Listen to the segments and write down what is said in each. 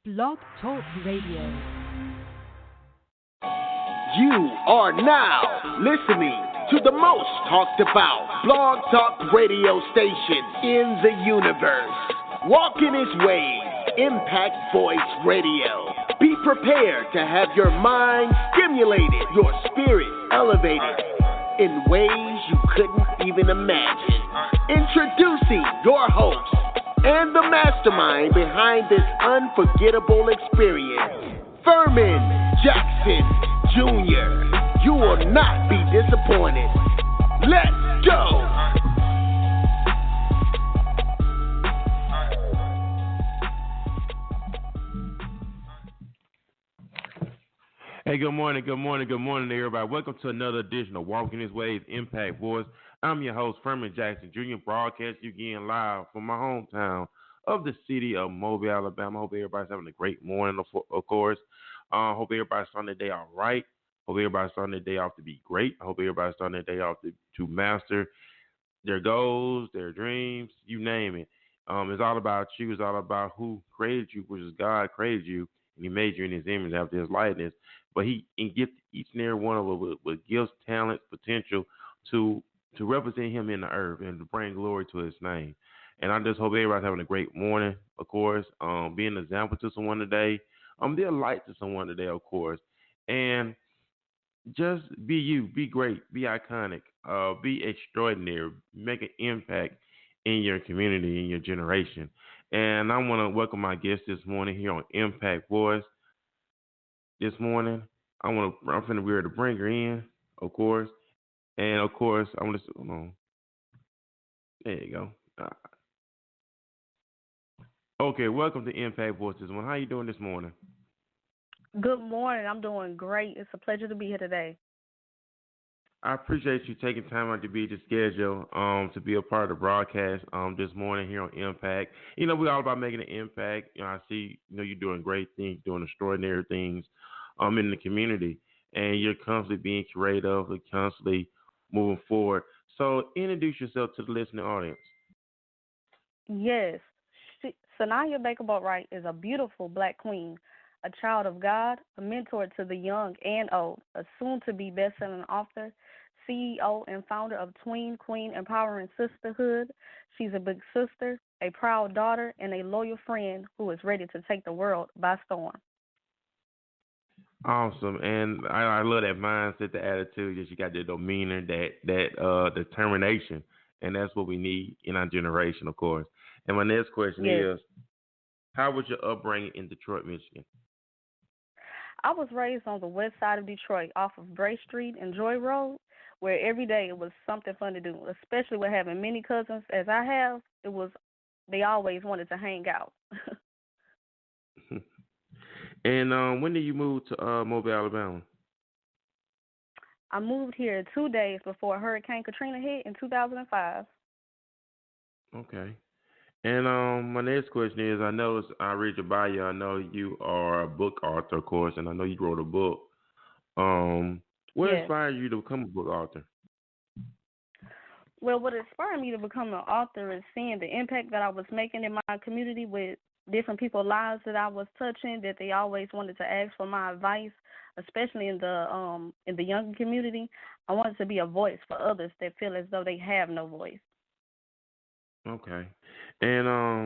Blog Talk Radio. You are now listening to the most talked about blog talk radio station in the universe. Walk in His ways, Impact Voice Radio. Be prepared to have your mind stimulated, your spirit elevated in ways you couldn't even imagine. Introducing your host and the mastermind behind this unforgettable experience, Furman Jackson Jr. You will not be disappointed. Let's go! Hey, good morning, everybody. Welcome to another edition of Walking His Ways Impact Voice. I'm your host, Furman Jackson Jr., broadcasting you again live from my hometown of the city of Mobile, Alabama. Hope everybody's having a great morning, of course. Hope everybody's starting their day all right. Hope everybody's starting their day off to be great. I hope everybody's starting their day off to master their goals, their dreams, you name it. It's all about you. It's all about who created you, which is God created you, and He made you in His image after His likeness. But He gifted each and every one of us with gifts, talents, potential to represent Him in the earth and to bring glory to His name. And I just hope everybody's having a great morning, of course. Be an example to someone today. Be a light to someone today, of course. And just be you, be great, be iconic, be extraordinary, make an impact in your community, in your generation. And I want to welcome my guest this morning here on Impact Voice. This morning, I'm going to be able to bring her in, of course. And of course, I'm going to, hold on. There you go. Okay, welcome to Impact Voice this morning. How you doing this morning? Good morning. I'm doing great. It's a pleasure to be here today. I appreciate you taking time out to be the schedule, to be a part of the broadcast this morning here on Impact. You know, we're all about making an impact. You know, I see, you're doing great things, doing extraordinary things in the community, and you're constantly being creative and constantly moving forward. So introduce yourself to the listening audience. Yes. Saniyah Baker Boatwright is a beautiful black queen, a child of God, a mentor to the young and old, a soon-to-be best-selling author, CEO and founder of Tween Queen Empowering Sisterhood. She's a big sister, a proud daughter, and a loyal friend who is ready to take the world by storm. Awesome, and I love that mindset, the attitude that you got, the demeanor, that determination, and that's what we need in our generation, of course. And my next question is, how was your upbringing in Detroit, Michigan? I was raised on the west side of Detroit, off of Bray Street and Joy Road, where every day it was something fun to do, especially with having many cousins as I have. They always wanted to hang out. And when did you move to Mobile, Alabama? I moved here 2 days before Hurricane Katrina hit in 2005. Okay. And my next question is, I read your bio, I know you are a book author, of course, and I know you wrote a book. What inspired you to become a book author? Well, what inspired me to become an author is seeing the impact that I was making in my community with different people's lives that I was touching, that they always wanted to ask for my advice, especially in the younger community. I wanted to be a voice for others that feel as though they have no voice. Okay. And I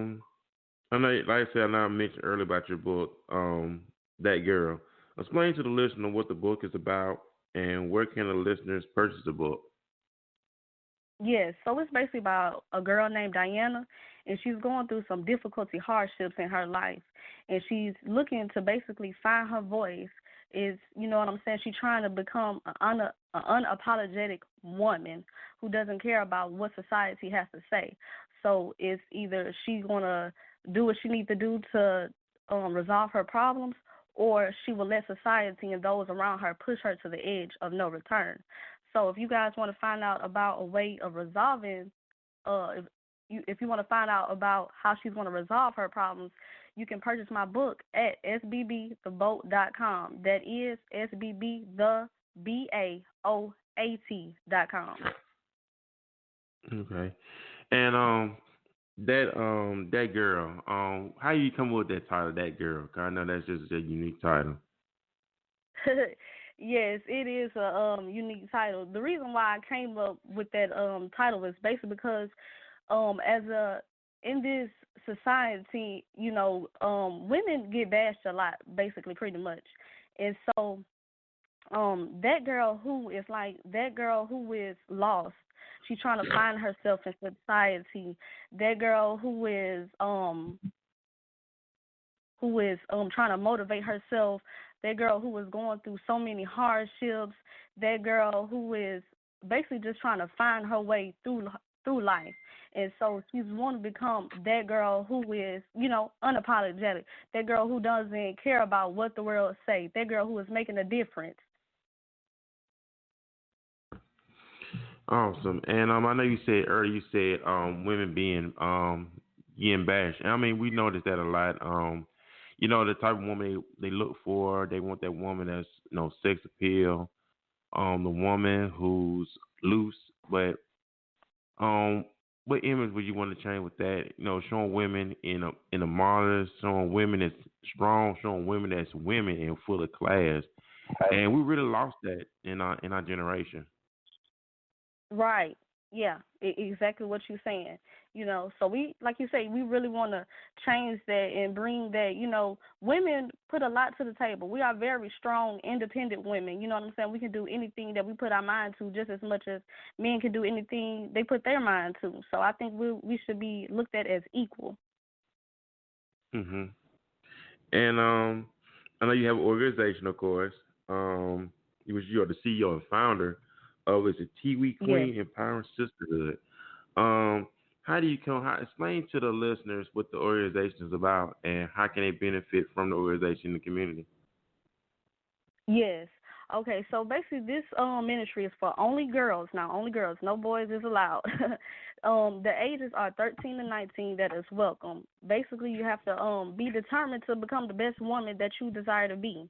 know, like I said, I mentioned earlier about your book, That Girl. Explain to the listener what the book is about and where can the listeners purchase the book. Yes, so it's basically about a girl named Diana, and she's going through some difficulty, hardships in her life, and she's looking to basically find her voice. Is, you know what I'm saying? She's trying to become an unapologetic woman who doesn't care about what society has to say. So it's either she's going to do what she needs to do to resolve her problems, or she will let society and those around her push her to the edge of no return. So if you guys want to find out about a way of resolving, if you want to find out about how she's going to resolve her problems, you can purchase my book at sbbtheboat.com. That is sbbthebaoat.com. Okay. And that girl. How you come up with that title, that girl? 'Cause I know that's just a unique title. Yes, it is a unique title. The reason why I came up with that title is basically because as a in this society, women get bashed a lot, basically, pretty much. And so that girl who is like that girl who is lost, she's trying to find herself in society. That girl who is trying to motivate herself, that girl who is going through so many hardships, that girl who is basically just trying to find her way through life. And so she's want to become that girl who is, unapologetic, that girl who doesn't care about what the world say, that girl who is making a difference. Awesome. And I know you said earlier, women being getting bashed. I mean, we noticed that a lot. The type of woman they look for, they want that woman that's sex appeal. The woman who's loose, but what image would you want to change with that? Showing women in a modest, showing women that's strong, showing women that's women and full of class. And we really lost that in our generation. Right. Yeah, exactly what you're saying. So we, like you say, we really want to change that and bring that, women put a lot to the table. We are very strong, independent women. You know what I'm saying? We can do anything that we put our mind to just as much as men can do anything they put their mind to. So I think we should be looked at as equal. Mhm. And I know you have an organization, of course. You are the CEO and founder of it's a Tiwi Yes. Queen Empowering Sisterhood. Um, how do you explain to the listeners what the organization is about and how can they benefit from the organization in the community? Yes. Okay, so basically this ministry is for only girls now, only girls, no boys is allowed. The ages are 13 to 19 that is welcome. Basically you have to be determined to become the best woman that you desire to be.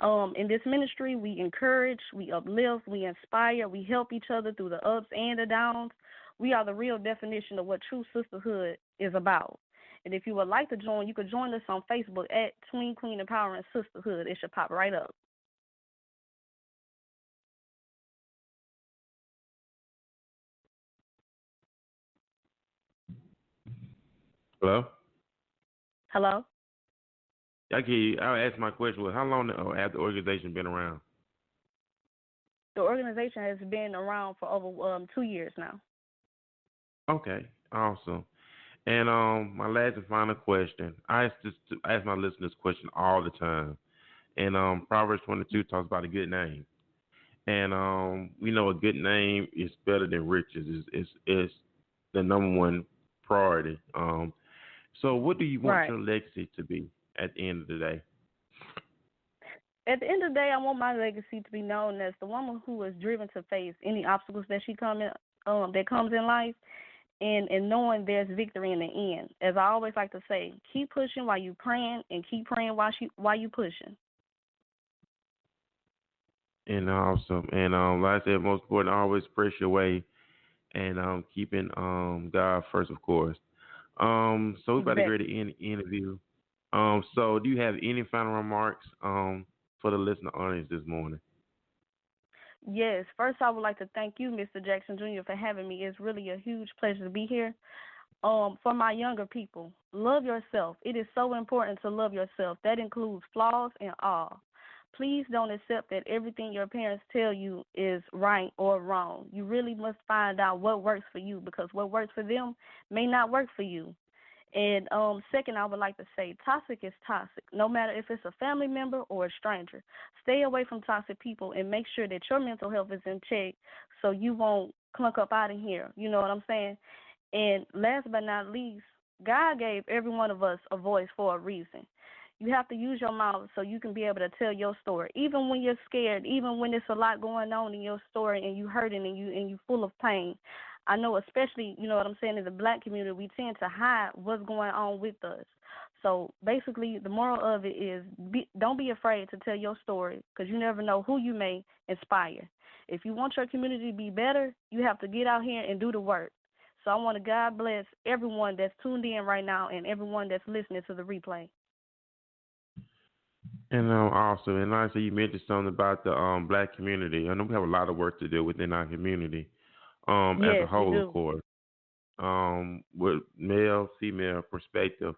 In this ministry we encourage, we uplift, we inspire, we help each other through the ups and the downs. We are the real definition of what true sisterhood is about. And if you would like to join, you could join us on Facebook at Twin Queen Empowering Sisterhood. It should pop right up. Hello? Hello? I'll ask my question was how long has the organization been around? The organization has been around for over 2 years now. Okay, awesome. And my last and final question. I ask my listeners question all the time. And Proverbs 22 talks about a good name. And we know a good name is better than riches. Is the number one priority. So what do you want Right. your legacy to be at the end of the day? At the end of the day, I want my legacy to be known as the woman who is driven to face any obstacles that comes in life, and knowing there's victory in the end. As I always like to say, keep pushing while you praying, and keep praying while you pushing. And awesome. And like I said, most important, always press your way and keeping God first, of course. So we're about to Exactly. go to end the interview. So do you have any final remarks for the listener audience this morning? Yes. First, I would like to thank you, Mr. Jackson Jr., for having me. It's really a huge pleasure to be here. For my younger people, love yourself. It is so important to love yourself. That includes flaws and all. Please don't accept that everything your parents tell you is right or wrong. You really must find out what works for you, because what works for them may not work for you. And second, I would like to say toxic is toxic, no matter if it's a family member or a stranger. Stay away from toxic people and make sure that your mental health is in check so you won't clunk up out of here. You know what I'm saying? And last but not least, God gave every one of us a voice for a reason. You have to use your mouth so you can be able to tell your story, even when you're scared, even when there's a lot going on in your story and you hurting and you full of pain. I know, especially, you know what I'm saying, in the black community, we tend to hide what's going on with us. So basically, the moral of it is don't be afraid to tell your story, because you never know who you may inspire. If you want your community to be better, you have to get out here and do the work. So I want to God bless everyone that's tuned in right now and everyone that's listening to the replay. And also, and like I said, you mentioned something about the black community. I know we have a lot of work to do within our community, as a Yes, we whole, of do. course, with male, female perspective.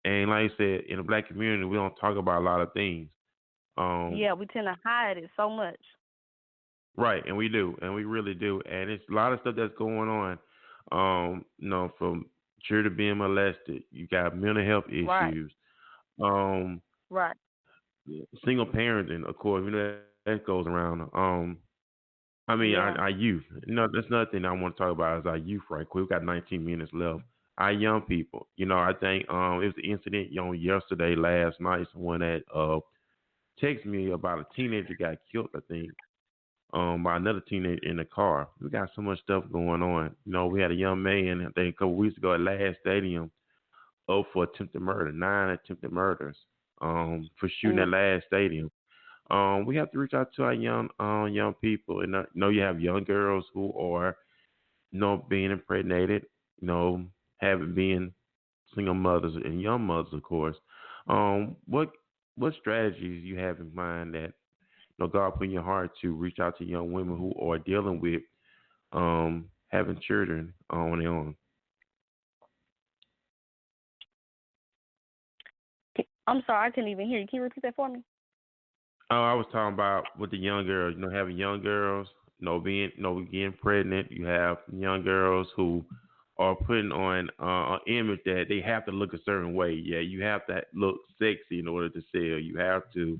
And like I said, in the black community, we don't talk about a lot of things. Yeah, we tend to hide it so much. Right, and we do, and we really do, and it's a lot of stuff that's going on. From children being molested, you got mental health Right, issues, um, right. single parenting, of course, that goes around. I mean, Yeah. our youth. No, that's another thing I want to talk about is our youth. Right quick, we've got 19 minutes left. Our young people. I think it was an incident yesterday, last night. Someone that texted me about a teenager got killed. I think by another teenager in the car. We got so much stuff going on. We had a young man, I think a couple weeks ago at Last Stadium, up for attempted murder, 9 attempted murders, for shooting at Mm. Last Stadium. We have to reach out to our young people, and you have young girls who are, being impregnated, having being single mothers and young mothers, of course. What strategies you have in mind that God put in your heart to reach out to young women who are dealing with having children on their own? I'm sorry, I couldn't even hear you. Can you repeat that for me? Oh, I was talking about with the young girls. Having young girls, being, getting pregnant. You have young girls who are putting on an image that they have to look a certain way. Yeah, you have to look sexy in order to sell. You have to,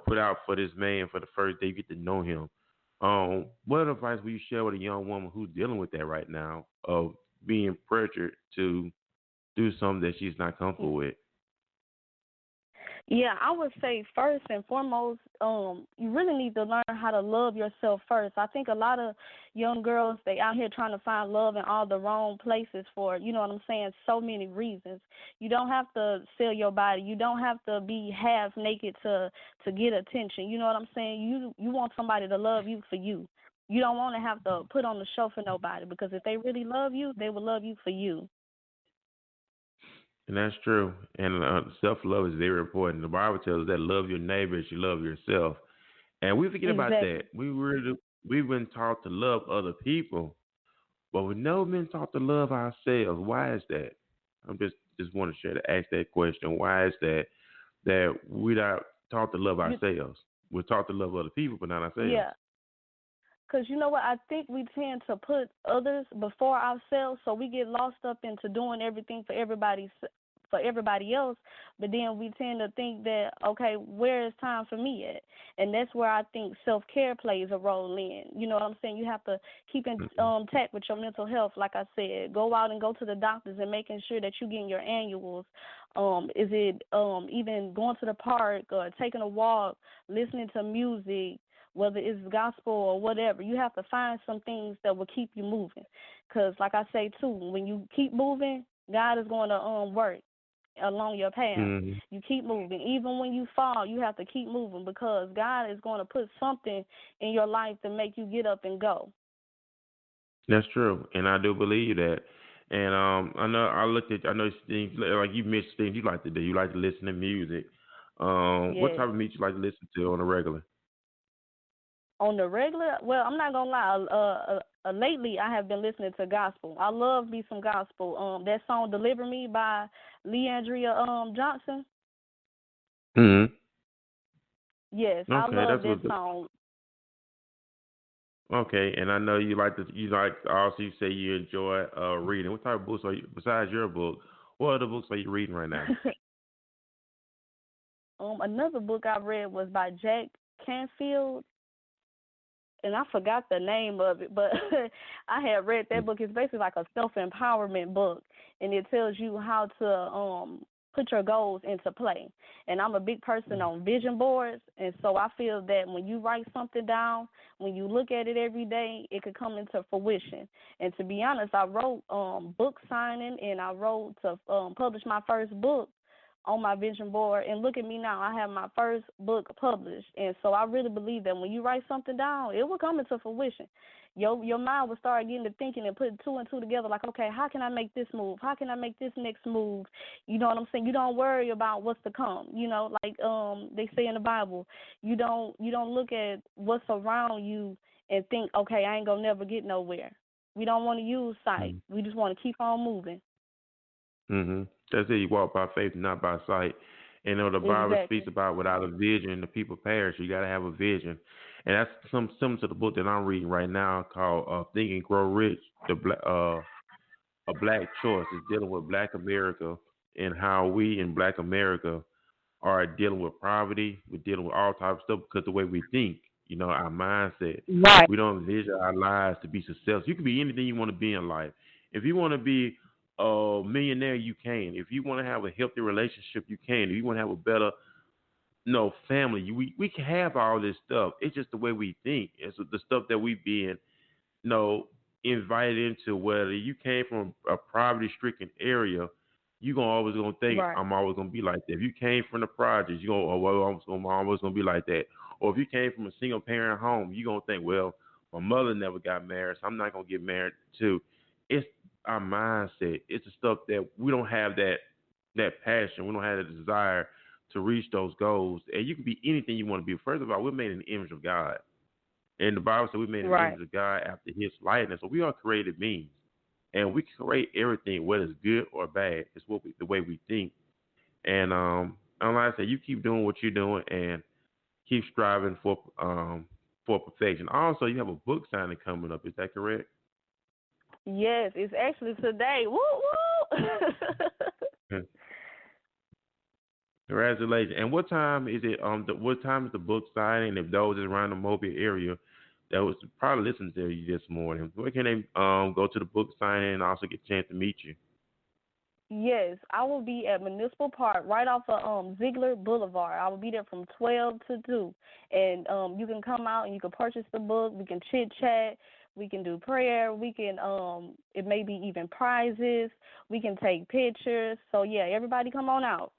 put out for this man for the first day you get to know him. What advice will you share with a young woman who's dealing with that right now of being pressured to do something that she's not comfortable with? Yeah, I would say first and foremost, you really need to learn how to love yourself first. I think a lot of young girls, they out here trying to find love in all the wrong places for, you know what I'm saying, so many reasons. You don't have to sell your body. You don't have to be half naked to get attention. You know what I'm saying? You want somebody to love you for you. You don't want to have to put on the show for nobody, because if they really love you, they will love you for you. And that's true. And self love is very important. The Bible tells us that love your neighbor as you love yourself. And we forget about that. Exactly. We've been taught to love other people, but we've never been taught to love ourselves. Why is that? I'm just want to share to ask that question. Why is that we're not taught to love You, ourselves? We're taught to love other people, but not ourselves. yeah. Because you know what? I think we tend to put others before ourselves, so we get lost up into doing everything for everybody else. But then we tend to think that, okay, where is time for me at? And that's where I think self-care plays a role in. You know what I'm saying? You have to keep in touch with your mental health. Like I said, go out and go to the doctors and making sure that you're getting your annuals. Is it even going to the park or taking a walk, listening to music, whether it's gospel or whatever? You have to find some things that will keep you moving. Because, like I say, too, when you keep moving, God is going to work along your path. Mm-hmm. You keep moving. Even when you fall, you have to keep moving, because God is going to put something in your life to make you get up and go. That's true, and I do believe that. And I know things like you mentioned things you like to do. You like to listen to music. What Yes. type of music you like to listen to on a regular? On the regular, well, I'm not gonna lie. Lately, I have been listening to gospel. I love me some gospel. That song "Deliver Me" by Leandria Johnson. Hmm. Yes, I Okay, love that's that what. song. Okay, and I know you like also you say you enjoy reading. What type of books are you besides your book? What other books are you reading right now? Another book I read was by Jack Canfield, and I forgot the name of it, but I had read that book. It's basically like a self-empowerment book, and it tells you how to put your goals into play. And I'm a big person on vision boards, and so I feel that when you write something down, when you look at it every day, it could come into fruition. And to be honest, I wrote book signing, and I wrote to publish my first book on my vision board, and look at me now. I have my first book published, and so I really believe that when you write something down, it will come into fruition. Your mind will start getting to thinking and putting two and two together, like, okay, how can I make this move? How can I make this next move? You know what I'm saying? You don't worry about what's to come. You know, like they say in the Bible, you don't look at what's around you and think, okay, I ain't gonna never get nowhere. We don't want to use sight. We just want to keep on moving. That's it. You walk by faith, not by sight. And the Bible speaks about without a vision, the people perish. You got to have a vision. And that's similar to the book that I'm reading right now called Think and Grow Rich, A Black Choice. It's dealing with Black America and how we in Black America are dealing with poverty. We're dealing with all types of stuff because the way we think, our mindset. Right. We don't envision our lives to be successful. You can be anything you want to be in life. If you want to be a millionaire, you can. If you want to have a healthy relationship, you can. If you want to have a better family, we can have all this stuff. It's just the way we think. It's the stuff that we being, invited into. Whether you came from a poverty-stricken area, you're always gonna think, right, I'm always gonna be like that. If you came from the projects, you go, I'm always gonna be like that. Or if you came from a single-parent home, you're gonna think, well, my mother never got married, so I'm not gonna get married too. It's our mindset. It's the stuff that we don't have that passion. We don't have the desire to reach those goals. And you can be anything you want to be. First of all, we're made in the image of God. And the Bible says we made in the image of God after his likeness. So we are created beings. And we can create everything, whether it's good or bad. It's the way we think. And like I said, you keep doing what you're doing and keep striving for perfection. Also, you have a book signing coming up. Is that correct? Yes, it's actually today. Woo woo! Congratulations. And what time is it? What time is the book signing? If those is around the Mobile area that was probably listening to you this morning, where can they go to the book signing and also get a chance to meet you? Yes, I will be at Municipal Park right off of Ziegler Boulevard. I will be there from 12 to 2. And you can come out and you can purchase the book. We can chit-chat. We can do prayer. We can, it may be even prizes. We can take pictures. So, yeah, everybody come on out.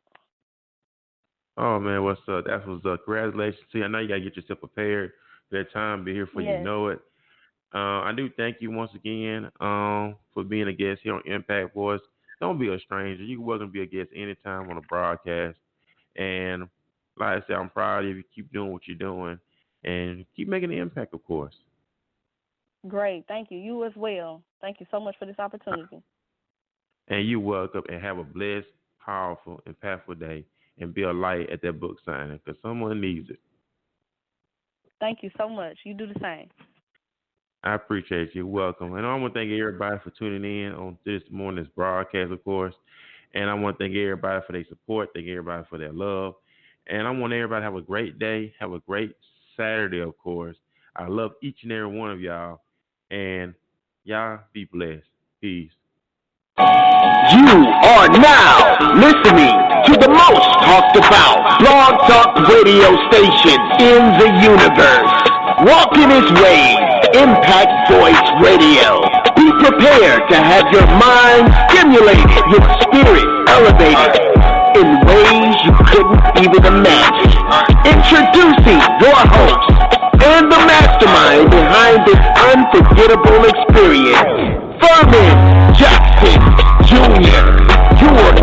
Oh, man, what's up? That was congratulations to you. I know you got to get yourself prepared for that time. Be here for you know it. I do thank you once again for being a guest here on Impact Voice. Don't be a stranger. You're welcome to be a guest anytime on the broadcast. And like I said, I'm proud of you. Keep doing what you're doing and keep making an impact, of course. Great. Thank you. You as well. Thank you so much for this opportunity. And you're welcome, and have a blessed, powerful, impactful day, and be a light at that book signing because someone needs it. Thank you so much. You do the same. I appreciate you. Welcome. And I want to thank everybody for tuning in on this morning's broadcast, of course. And I want to thank everybody for their support, thank everybody for their love. And I want everybody to have a great day, have a great Saturday, of course. I love each and every one of y'all. And y'all be blessed. Peace. You are now listening to the most talked about blog talk radio station in the universe. Walking his way, Impact Voice Radio. Be prepared to have your mind stimulated, your spirit elevated in ways you couldn't even imagine. Introducing your host and the mastermind behind this unforgettable experience, Furman Jackson Jr. You are